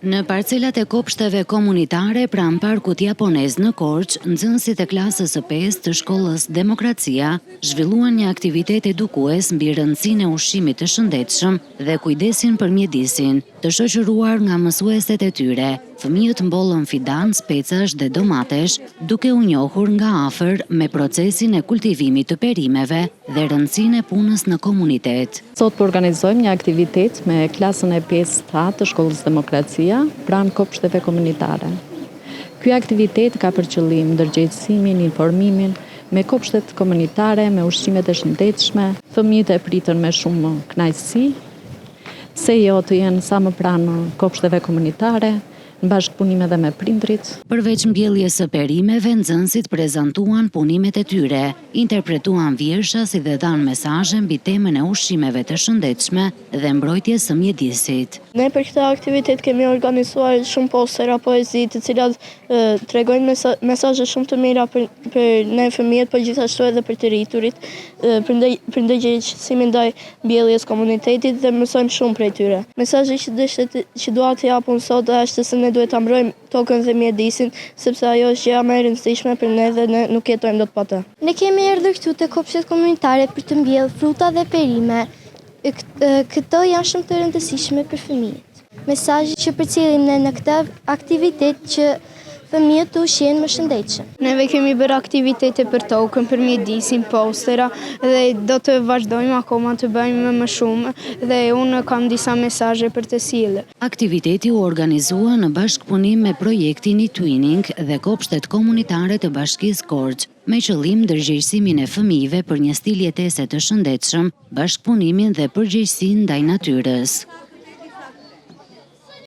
Në parcelat e kopshteve komunitare pranë parkut japonez në Korçë, nxënësit e klasës së 5 të shkollës Demokracia zhvilluan një aktivitet edukues mbi rëndësinë e ushqimit të shëndetshëm dhe kujdesin për mjedisin, të shoqëruar nga mësueset e tyre. Fëmijët mbollën fidan, specash dhe domatesh, duke u njohur nga afër me procesin e kultivimit të perimeve dhe rëndësinë e punës në komunitet. Sot po organizojmë një aktivitet me klasën e 5A të shkollës Demokracia pranë kopshteve komunitare. Ky aktivitet ka për qëllim ndërgjegjësimin, informimin me kopshtet komunitare, me ushqimet e shëndetshme. Fëmijët e pritën me shumë kënaqësi, se jo të jenë sa më pranë kopshteve komunitare, në bashkëpunim edhe me prindrit. Përveç mbjelljes së perimeve, nxënësit prezantuan punimet e tyre, interpretuan vjersha si dhe dhanë mesazhe mbi temën e ushqimeve të shëndetshme dhe mbrojtjes së mjedisit. Ne për këtë aktivitet kemi organizuar shumë postera, poezi, të cilat tregojnë mesazhe shumë të mira për ne fëmijët, por gjithashtu edhe për të rriturit, për ndërgjegjësimin ndaj mbjelljes komunitetit dhe mësojmë shumë prej tyre. Mesazhi që dua të japun sot është se ne duhet ta mbrojmë tokën dhe mjedisin, sepse ajo është gjëja më e rëndësishme për ne dhe ne nuk jetojmë dot pa të. Ne kemi erdhur këtu te kopshtet komunitare për të mbjellë fruta dhe perime. Këto janë shumë të rëndësishme për fëmijët. Mesazhi që përcjellim ne në këtë aktivitet që fëmijët të ushqehen më shëndetshëm. Neve kemi bërë aktivitete për tokën, për mjedisin, postera dhe do të vazhdojmë akoma të bëjmë më shumë dhe unë kam disa mesazhe për të sjellë. Aktiviteti u organizua në bashkëpunim me projektin e-twinning dhe kopshtet komunitare të Bashkisë Korçë, me qëllim ndërgjegjësimin e fëmijëve për një stil jetese të shëndetshëm, bashkëpunimin dhe përgjegjësinë ndaj natyrës.